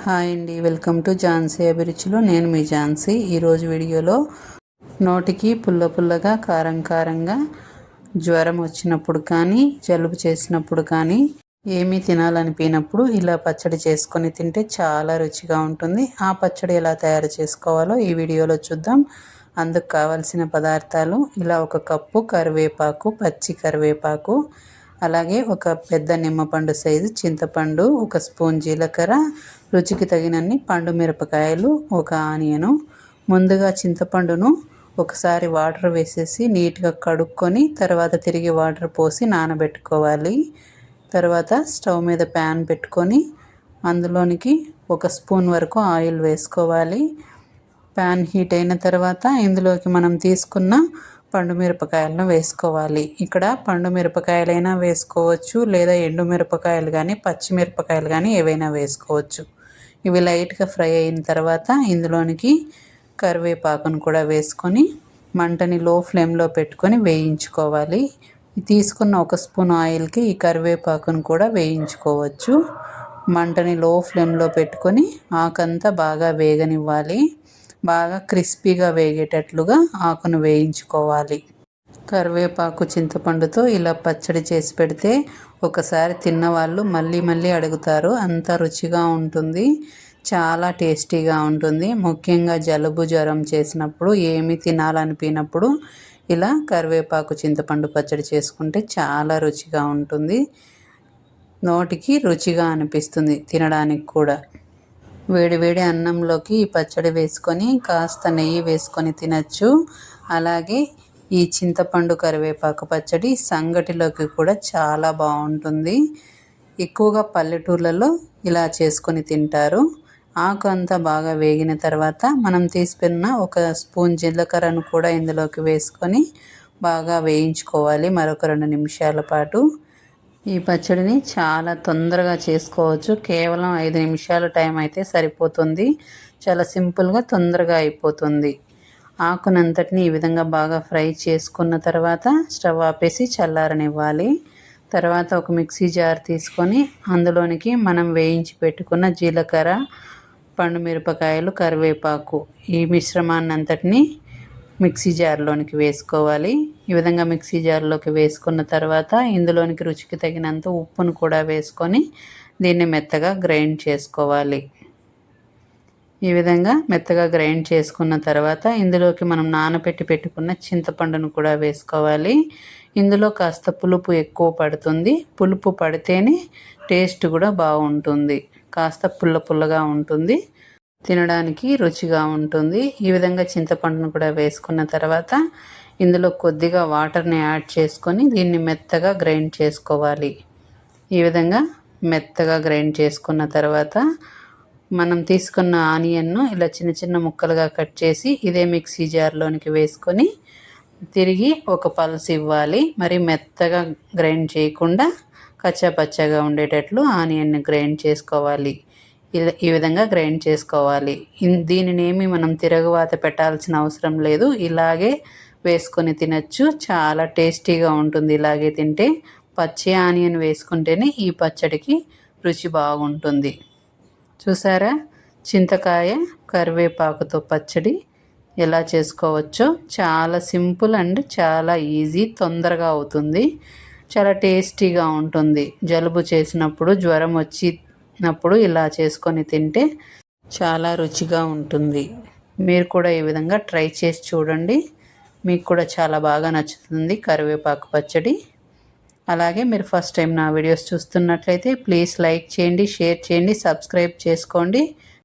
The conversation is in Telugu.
హాయ్ అండి, వెల్కమ్ టు ఝాన్సీ అభిరుచిలో. నేను మీ ఝాన్సీ. ఈరోజు వీడియోలో నోటికి పుల్ల పుల్లగా కారం కారంగా జ్వరం వచ్చినప్పుడు కానీ జలుబు చేసినప్పుడు కానీ ఏమీ తినాలనిపించినప్పుడు ఇలా పచ్చడి చేసుకొని తింటే చాలా రుచిగా ఉంటుంది. ఆ పచ్చడి ఎలా తయారు చేసుకోవాలో ఈ వీడియోలో చూద్దాం. అందుకు కావలసిన పదార్థాలు ఇలా 1 కప్పు కరివేపాకు, పచ్చి కరివేపాకు, అలాగే ఒక పెద్ద నిమ్మపండు సైజు చింతపండు, 1 స్పూన్ జీలకర్ర, రుచికి తగినన్ని పండు మిరపకాయలు, 1 ఆనియను. ముందుగా చింతపండును ఒకసారి వాటర్ వేసేసి నీట్గా కడుక్కొని తర్వాత తిరిగి వాటర్ పోసి నానబెట్టుకోవాలి. తర్వాత స్టవ్ మీద ప్యాన్ పెట్టుకొని అందులోనికి 1 స్పూన్ వరకు ఆయిల్ వేసుకోవాలి. ప్యాన్ హీట్ అయిన తర్వాత ఇందులోకి మనం తీసుకున్న పండు మిరపకాయలను వేసుకోవాలి. ఇక్కడ పండు మిరపకాయలైనా వేసుకోవచ్చు, లేదా ఎండు మిరపకాయలు కానీ పచ్చిమిరపకాయలు కానీ ఏవైనా వేసుకోవచ్చు. ఇవి లైట్గా ఫ్రై అయిన తర్వాత ఇందులోనికి కరివేపాకును కూడా వేసుకొని మంటని లో ఫ్లేమ్లో పెట్టుకొని వేయించుకోవాలి. తీసుకున్న 1 స్పూన్ ఆయిల్కి ఈ కరివేపాకును కూడా వేయించుకోవచ్చు. మంటని లో ఫ్లేమ్లో పెట్టుకొని ఆకంతా బాగా వేగనివ్వాలి. బాగా క్రిస్పీగా వేగేటట్లుగా ఆకును వేయించుకోవాలి. కరివేపాకు చింతపండుతో ఇలా పచ్చడి చేసి పెడితే ఒకసారి తిన్నవాళ్ళు మళ్ళీ మళ్ళీ అడుగుతారు. అంత రుచిగా ఉంటుంది, చాలా టేస్టీగా ఉంటుంది. ముఖ్యంగా జలుబు జ్వరం చేసినప్పుడు ఏమీ తినాలనిపించినప్పుడు ఇలా కరివేపాకు చింతపండు పచ్చడి చేసుకుంటే చాలా రుచిగా ఉంటుంది. నోటికి రుచిగా అనిపిస్తుంది తినడానికి కూడా. వేడి వేడి అన్నంలోకి ఈ పచ్చడి వేసుకొని కాస్త నెయ్యి వేసుకొని తినచ్చు. అలాగే ఈ చింతపండు కరివేపాకు పచ్చడి సంగటిలోకి కూడా చాలా బాగుంటుంది. ఎక్కువగా పల్లెటూర్లలో ఇలా చేసుకొని తింటారు. ఆకు అంతా బాగా వేగిన తర్వాత మనం తీసుకున్న 1 స్పూన్ జీలకర్రను కూడా ఇందులోకి వేసుకొని బాగా వేయించుకోవాలి మరొక 2 నిమిషాల పాటు. ఈ పచ్చడిని చాలా తొందరగా చేసుకోవచ్చు. కేవలం 5 నిమిషాల టైం అయితే సరిపోతుంది. చాలా సింపుల్గా తొందరగా అయిపోతుంది. ఆకునంతటిని ఈ విధంగా బాగా ఫ్రై చేసుకున్న తర్వాత స్టవ్ ఆపేసి చల్లారనివ్వాలి. తర్వాత ఒక మిక్సీ జార్ తీసుకొని అందులోనికి మనం వేయించి పెట్టుకున్న జీలకర్ర, పండు మిరపకాయలు, కరివేపాకు ఈ మిశ్రమాన్ని అంతటిని మిక్సీ జార్లోనికి వేసుకోవాలి. ఈ విధంగా మిక్సీ జార్లోకి వేసుకున్న తర్వాత ఇందులోనికి రుచికి తగినంత ఉప్పును కూడా వేసుకొని దీన్ని మెత్తగా గ్రైండ్ చేసుకోవాలి. ఈ విధంగా మెత్తగా గ్రైండ్ చేసుకున్న తర్వాత ఇందులోకి మనం నానబెట్టి పెట్టుకున్న చింతపండును కూడా వేసుకోవాలి. ఇందులో కాస్త పులుపు ఎక్కువ పడుతుంది. పులుపు పడితేనే టేస్ట్ కూడా బాగుంటుంది. కాస్త పుల్ల పుల్లగా ఉంటుంది, తినడానికి రుచిగా ఉంటుంది. ఈ విధంగా చింతపండును కూడా వేసుకున్న తర్వాత ఇందులో కొద్దిగా వాటర్ని యాడ్ చేసుకొని దీన్ని మెత్తగా గ్రైండ్ చేసుకోవాలి. ఈ విధంగా మెత్తగా గ్రైండ్ చేసుకున్న తర్వాత మనం తీసుకున్న ఆనియన్ను ఇలా చిన్న చిన్న ముక్కలుగా కట్ చేసి ఇదే మిక్సీ జార్లోనికి వేసుకొని తిరిగి ఒక పల్స్ ఇవ్వాలి. మరి మెత్తగా గ్రైండ్ చేయకుండా కచ్చాపచ్చాగా ఉండేటట్లు ఆనియన్ని గ్రైండ్ చేసుకోవాలి. ఈ విధంగా గ్రైండ్ చేసుకోవాలి. దీనిని ఏమి మనం తిరగవాత పెట్టాల్సిన అవసరం లేదు. ఇలాగే వేసుకొని తినచ్చు. చాలా టేస్టీగా ఉంటుంది ఇలాగే తింటే. పచ్చి ఆనియన్ వేసుకుంటేనే ఈ పచ్చడికి రుచి బాగుంటుంది. చూసారా, చింతకాయ కరివేపాకుతో పచ్చడి ఎలా చేసుకోవచ్చో. చాలా సింపుల్ అండ్ చాలా ఈజీ, తొందరగా అవుతుంది, చాలా టేస్టీగా ఉంటుంది. జలుబు చేసినప్పుడు, జ్వరం వచ్చినప్పుడు ఇలా చేసుకొని తింటే చాలా రుచిగా ఉంటుంది. మీరు కూడా ఈ విధంగా ట్రై చేసి చూడండి. మీకు కూడా చాలా బాగా నచ్చుతుంది కరివేపాకు పచ్చడి. అలాగే మీరు ఫస్ట్ టైం నా వీడియోస్ చూస్తున్నట్లయితే ప్లీజ్ లైక్ చేయండి, షేర్ చేయండి, సబ్స్క్రైబ్ చేసుకోండి.